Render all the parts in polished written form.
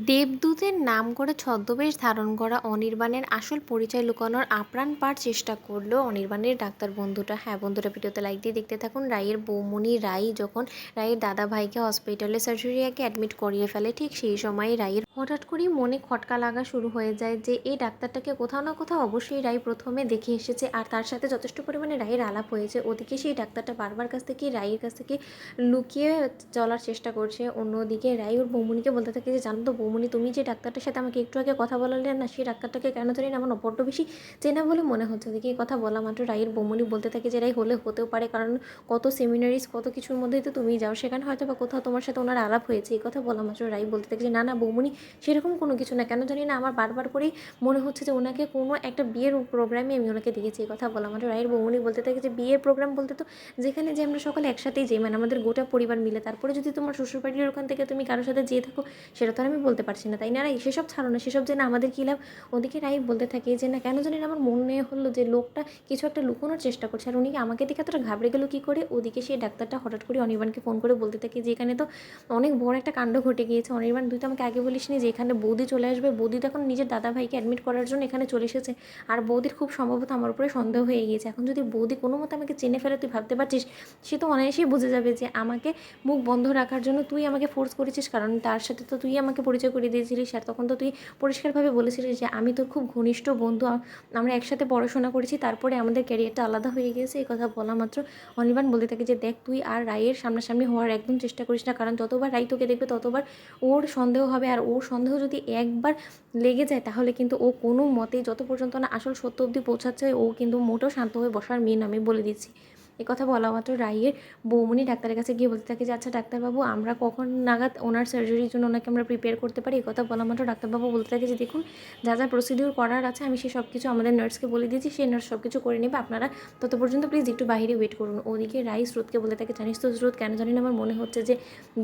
দেবদূতের নাম করে ছদ্মবেশ ধারণ করা অনির্বাণের আসল পরিচয় লুকানোর আপ্রাণ পার চেষ্টা করলো অনির্বাণের ডাক্তার বন্ধুটা। হ্যাঁ বন্ধুরা, ভিডিওতে লাইক দিয়ে দেখতে থাকুন। রায়ের বৌমনি রাই যখন রায়ের দাদা ভাইকে হসপিটালে সার্জারিয়াকে অ্যাডমিট করিয়ে ফেলে, ঠিক সেই সময় রায়ের হঠাৎ করেই মনে খটকা লাগা শুরু হয়ে যায় যে এই ডাক্তারটাকে কোথাও না কোথাও অবশ্যই রায় প্রথমে দেখে এসেছে, আর তার সাথে যথেষ্ট পরিমাণে রায়ের আলাপ হয়েছে। ওদিকে সেই ডাক্তারটা বারবার কাছ থেকে রায়ের কাছ থেকে লুকিয়ে চলার চেষ্টা করছে। অন্যদিকে রায় ওর বৌমনিকে বলতে থাকে যে জানো তো বৌমনি, তুমি যে ডাক্তারটার সাথে আমাকে একটু আগে কথা বলালে না, সেই ডাক্তারটাকে কেন জানি না আমার বড্ড বেশি চেনা বলে মনে হচ্ছে। ওদিকে এই কথা বলা মাত্র রায়ের বৌমনি বলতে থাকে যে রায় হলে হতেও পারে, কারণ কত সেমিনারিজ কত কিছুর মধ্যেই তো তুমি যাও, সেখানে হয়তো বা কোথাও তোমার সাথে ওনার আলাপ হয়েছে। এই কথা বলা মাত্র রায় বলতে থাকে যে না না বৌমনি, সেরকম কোনো কিছু না, কেন জানি না আমার বারবার করেই মনে হচ্ছে যে ওনাকে কোনো একটা বিয়ের প্রোগ্রামে আমি ওনাকে দেখেছি। এই কথা বলা মাত্র রায়ের বৌমনি বলতে থাকে যে বিয়ের প্রোগ্রাম বলতে তো যেখানে যে আমরা সকলে একসাথেই যাই, মানে আমাদের গোটা পরিবার মিলে, তারপরে যদি তোমার শ্বশুরবাড়ির ওখান থেকে তুমি কারোর সাথে যেয়ে থাকো সেটা তো আর আমি বলতে পারছি না, তাই না রাই? সেসব ছাড়ো না, সেসব যে না আমাদের কী লাভ। ওদিকে রাই বলতে থাকে যে না কেন জানি না আমার মনে হলো যে লোকটা কিছু একটা লুকোনোর চেষ্টা করছে, আর উনি আমাকে দেখে এতটা ঘাবড়ে গেলো কী করে। ওদিকে সেই ডাক্তারটা হঠাৎ করে অনির্বাণকে ফোন করে বলতে থাকে যে এখানে তো অনেক বড় একটা কাণ্ড ঘটে গিয়েছে অনির্বাণ, তুই তো আমাকে আগে বলিসনি যে এখানে বৌদি চলে আসবে। বৌদি তো এখন নিজের দাদা ভাইকে অ্যাডমিট করার জন্য এখানে চলে এসেছে, আর বৌদির খুব সম্ভবত আমার উপরে সন্দেহ হয়ে গিয়েছে। এখন যদি বৌদি কোনো মতো আমাকে চিনে ফেলে, তুই ভাবতে পারছিস সে তো অনায়াসেই বুঝে যাবে যে আমাকে মুখ বন্ধ রাখার জন্য তুই আমাকে ফোর্স করেছিস, কারণ তার সাথে তো তুই আমাকে পরিচয় করিয়ে দিয়েছিলিস, আর তখন তো তুই পরিষ্কারভাবে বলেছিলিস যে আমি তোর খুব ঘনিষ্ঠ বন্ধু, আমরা একসাথে পড়াশোনা করেছি, তারপরে আমাদের ক্যারিয়ারটা আলাদা হয়ে গিয়েছে। এই কথা বলা মাত্র অনির্বাণ বলতে থাকে যে দেখ, তুই আর রায়ের সামনাসামনি হওয়ার একদম চেষ্টা করিস না, কারণ যতবার রায় তোকে দেখবে ততবার ওর সন্দেহ হবে, আর ওর সন্দেহ যদি একবার লেগে যায় তাহলে কিন্তু ও কোনো মতেই যত পর্যন্ত না আসল সত্য অবধি পৌঁছাচ্ছে ও কিন্তু মোটেও শান্ত হয়ে বসার মেয়ে না, আমি বলে দিচ্ছি। কথা বলা মাত্র রাইয়ের বৌমনি ডাক্তারের কাছে গিয়ে বলতে থাকে যে আচ্ছা ডাক্তারবাবু, আমরা কখন নাগাদ ওনার সার্জারির জন্য ওনাকে আমরা প্রিপেয়ার করতে পারি। এই কথা বলা মাত্র ডাক্তারবাবু বলতে থাকে যে দেখুন, যা যা প্রসিডিউর করার আছে আমি সেই সব কিছু আমাদের নার্সকে বলে দিয়েছি, সেই নার্স সব কিছু করে নেবে, আপনারা তত পর্যন্ত প্লিজ একটু বাইরে ওয়েট করুন। ওদিকে রাই স্রোতকে বলে থাকে জানিস তো স্রোত, কেন জানি না আমার মনে হচ্ছে যে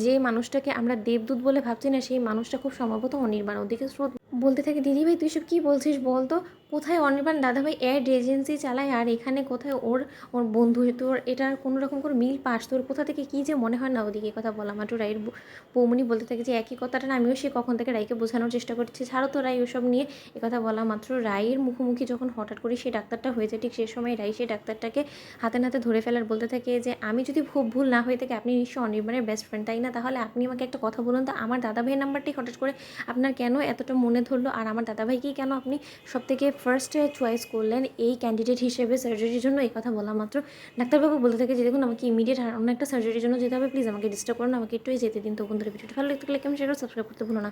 যে মানুষটাকে আমরা দেবদূত বলে ভাবছি না, সেই মানুষটা খুব সম্ভবত অনির্বাণ। ওদিকে স্রোত বলতে থাকে দিদিভাই তুই সব কী বলছিস বল তো, কোথায় অনির্বাণ দাদাভাই অ্যাড এজেন্সি চালায়, আর এখানে কোথায় ওর ওর বন্ধু, তোর এটার কোনো রকম করে মিল পাস, তোর কোথা থেকে কী যে মনে হয় না। ওদিকে কথা বলা মাত্র রায়ের বৌমনি বলতে থাকে যে একই কথাটা না আমিও সে কখন থেকে রায়কে বোঝানোর চেষ্টা করছি, ছাড়ো তো রায় ওসব নিয়ে। কথা বলা মাত্র রায়ের মুখোমুখি যখন হঠাৎ করে সেই ডাক্তারটা হয়েছে, ঠিক সেই সময় রায় সেই ডাক্তারটাকে হাতে নাতে ধরে ফেলার বলতে থাকে যে আমি যদি খুব ভুল না হয়ে থাকে আপনি নিশ্চয়ই অনির্বাণের বেস্ট ফ্রেন্ড, তাই না? তাহলে আপনি আমাকে একটা কথা বলুন তো, আমার দাদাভাইয়ের নাম্বারটি হঠাৎ করে আপনার কেন এতটা মনে ধরলো, আর আমার দাদাভাইকেই কেন আপনি সবথেকে ফার্স্ট চয়েস করলেন এই ক্যান্ডিডেট হিসেবে সার্জারির জন্য। এই কথা বলা মাত্র ডাক্তারবাবু বলতে থাকে যে দেখুন, আমাকে ইমিডিয়েট অন্য একটা সার্জারির জন্য যেতে হবে, প্লিজ আমাকে ডিস্টার্ব করুন, আমাকে একটু যেতে দিন। তো বন্ধুরা, ভিডিওটা ভালো লাগতে লাইক কমেন্ট শেয়ার সাবস্ক্রাইব করতে ভুলো না।